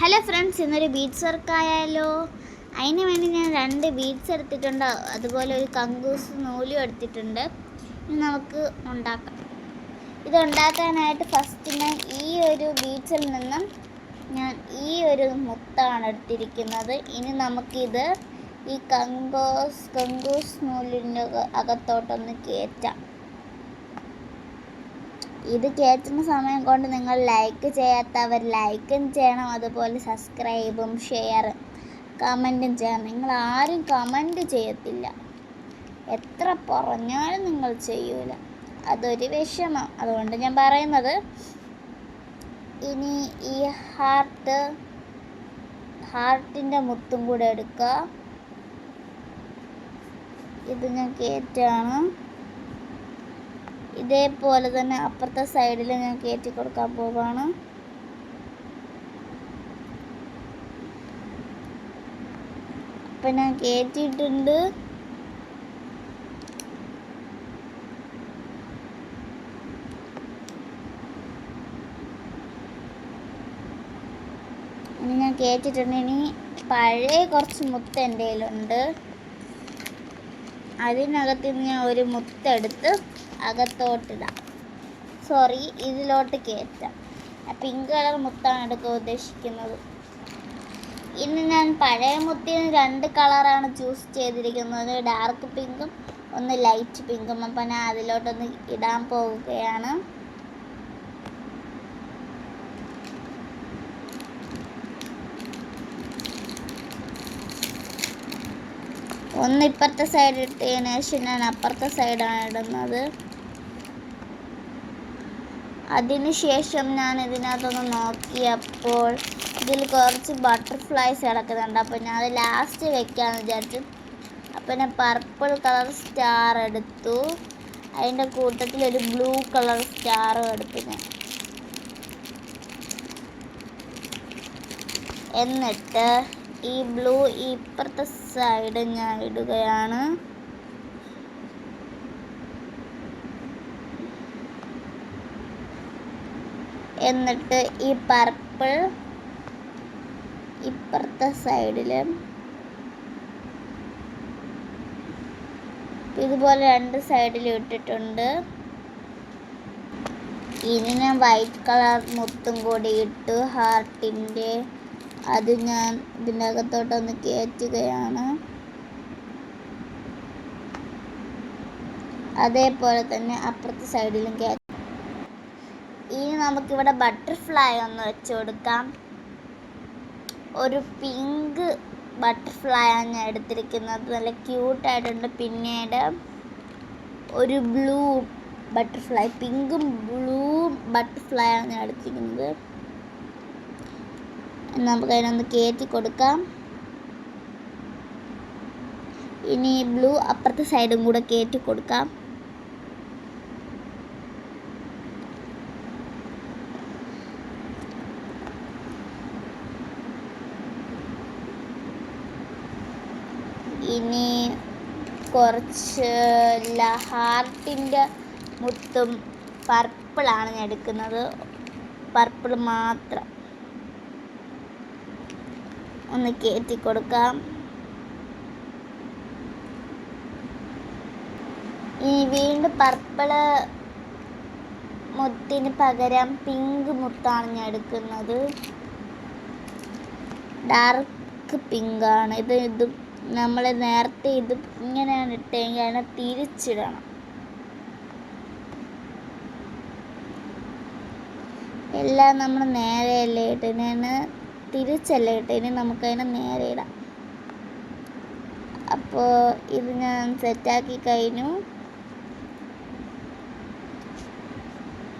Hello friends, ഇന്നൊരു beads വർക്കായാലോ? അതിന് വേണ്ടി ഞാൻ 2 ബീഡ്സ് എടുത്തിട്ടുണ്ട്, അതുപോലെ ഒരു കങ്കൂസ് നൂലും എടുത്തിട്ടുണ്ട്. ഇനി നമുക്ക് ഉണ്ടാക്കാം. ഇത് ഉണ്ടാക്കാനായിട്ട് ഫസ്റ്റ് ഞാൻ ഈ ഒരു ബീഡ്സിൽ നിന്നും ഞാൻ ഈ ഒരു മുത്താണ് എടുത്തിരിക്കുന്നത്. ഇനി നമുക്കിത് ഈ കങ്കൂസ് നൂലിൻ്റെ അകത്തോട്ടൊന്ന് കയറ്റാം. ഇത് കയറ്റുന്ന സമയം കൊണ്ട് നിങ്ങൾ ലൈക്ക് ചെയ്യാത്തവർ ലൈക്കും ചെയ്യണം, അതുപോലെ സബ്സ്ക്രൈബും ഷെയറും കമൻറ്റും ചെയ്യണം. നിങ്ങൾ ആരും കമൻറ്റ് ചെയ്യത്തില്ല, എത്ര പറഞ്ഞാലും നിങ്ങൾ ചെയ്യൂല, അതൊരു വിഷമം. അതുകൊണ്ട് ഞാൻ പറയുന്നത്, ഇനി ഈ ഹാർട്ടിൻ്റെ മുത്തും കൂടെ എടുക്കുക. ഇത് ഞാൻ കയറ്റാണ്. ഇതേപോലെ തന്നെ അപ്പുറത്തെ സൈഡിൽ ഞാൻ കയറ്റി കൊടുക്കാൻ പോവാണ്. അപ്പം ഞാൻ കയറ്റിയിട്ടുണ്ട്. ഇനി ഞാൻ കയറ്റിയിട്ടുണ്ട്. ഇനി പഴയ കുറച്ച് മുത്ത് എൻ്റെ കയ്യിലുണ്ട്. അതിനകത്ത് നിന്ന് ഞാൻ ഒരു മുത്തെടുത്ത് അകത്തോട്ടിടാം. ഇതിലോട്ട് കയറ്റാം. പിങ്ക് കളർ മുത്താണ് എടുക്കാൻ ഉദ്ദേശിക്കുന്നത്. ഇന്ന് ഞാൻ പഴയ മുത്തിന് 2 കളറാണ് ചൂസ് ചെയ്തിരിക്കുന്നത്, ഡാർക്ക് പിങ്കും ഒന്ന് ലൈറ്റ് പിങ്കും. അപ്പം ഞാൻ അതിലോട്ടൊന്ന് ഇടാൻ പോവുകയാണ്. ഒന്ന് ഇപ്പുറത്തെ സൈഡ് ഇട്ടതിന് ശേഷം ഞാൻ അപ്പുറത്തെ സൈഡാണ് ഇടുന്നത്. അതിനുശേഷം ഞാൻ ഇതിനകത്തൊന്ന് നോക്കിയപ്പോൾ ഇതിൽ കുറച്ച് ബട്ടർഫ്ലൈസ് കിടക്കുന്നുണ്ട്. അപ്പോൾ ഞാൻ അത് ലാസ്റ്റ് വെക്കാമെന്ന് വിചാരിച്ചു. അപ്പോൾ ഞാൻ പർപ്പിൾ കളർ സ്റ്റാർ എടുത്തു. അതിൻ്റെ കൂട്ടത്തിൽ ഒരു ബ്ലൂ കളർ സ്റ്റാറും എടുത്തു ഞാൻ. എന്നിട്ട് ഈ ബ്ലൂ ഇപ്പുറത്തെ സൈഡ് ഞാൻ ഇടുകയാണ്. എന്നിട്ട് ഈ പർപ്പിൾ ഇപ്പുറത്തെ സൈഡിൽ ഇതുപോലെ 2 സൈഡിലും ഇട്ടിട്ടുണ്ട്. ഇനി ഞാൻ വൈറ്റ് കളർ മുത്തും കൂടി ഇട്ടു ഹാർട്ടിൻ്റെ. അത് ഞാൻ ഇതിനകത്തോട്ടൊന്ന് കയറ്റുകയാണ്. അതേപോലെ തന്നെ അപ്പുറത്തെ സൈഡിലും കയറ്റും. ഇനി നമുക്കിവിടെ ബട്ടർഫ്ലൈ ഒന്ന് വെച്ച് കൊടുക്കാം. ഒരു പിങ്ക് ബട്ടർഫ്ലൈ ആണ് ഞാൻ എടുത്തിരിക്കുന്നത്, നല്ല ക്യൂട്ടായിട്ടുണ്ട്. പിന്നീട് ഒരു ബ്ലൂ ബട്ടർഫ്ലൈ, പിങ്കും ബ്ലൂ ബട്ടർഫ്ലൈ ആണ് ഞാൻ എടുത്തിരിക്കുന്നത്. നമുക്ക് അതിനൊന്ന് കയറ്റി കൊടുക്കാം. ഇനി ബ്ലൂ അപ്പുറത്തെ സൈഡും കൂടെ കയറ്റി കൊടുക്കാം. ഇനി കുറച്ച് ഹാർട്ടിൻ്റെ മുത്തും പർപ്പിളാണ് ഞാൻ എടുക്കുന്നത്, പർപ്പിൾ മാത്രം ഒന്ന് കയറ്റി കൊടുക്കാം. ഈ വീണ്ടും പർപ്പിള് മുത്തിന് പകരം പിങ്ക് മുത്താണ് ഞാൻ എടുക്കുന്നത്, ഡാർക്ക് പിങ്കാണ് ഇത്. നമ്മൾ നേരത്തെ ഇത് ഇങ്ങനെയാണ് ഇട്ടെങ്കിൽ അതിനെ തിരിച്ചിടണം. എല്ലാം നമ്മൾ നേരെയല്ലേ ഇട്ടതിന്, തിരിച്ചല്ലേ ഇട്ടതിന്, നമുക്കതിനെ നേരെ ഇടാം. അപ്പോൾ ഇത് ഞാൻ സെറ്റാക്കി കഴിഞ്ഞു.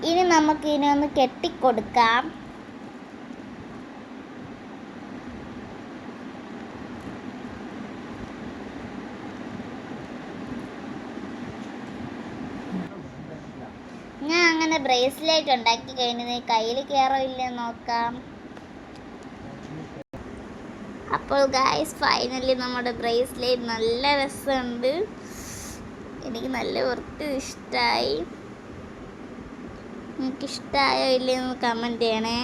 ഇനി നമുക്കിതിനെ ഒന്ന് കെട്ടിക്കൊടുക്കാം. ഞാൻ അങ്ങനെ ബ്രേസ്ലെറ്റ് ഉണ്ടാക്കി കഴിഞ്ഞത് കയ്യിൽ കയറില്ലേ നോക്കാം. അപ്പോൾ ഗായ്സ്, ഫൈനലി നമ്മുടെ ബ്രേസ്ലെറ്റ് നല്ല രസമുണ്ട്. എനിക്ക് നല്ല വൃത്തി ഇഷ്ടമായി. നിങ്ങൾക്ക് ഇഷ്ടമായോ ഇല്ലയെന്ന് കമൻറ്റ് ചെയ്യണേ.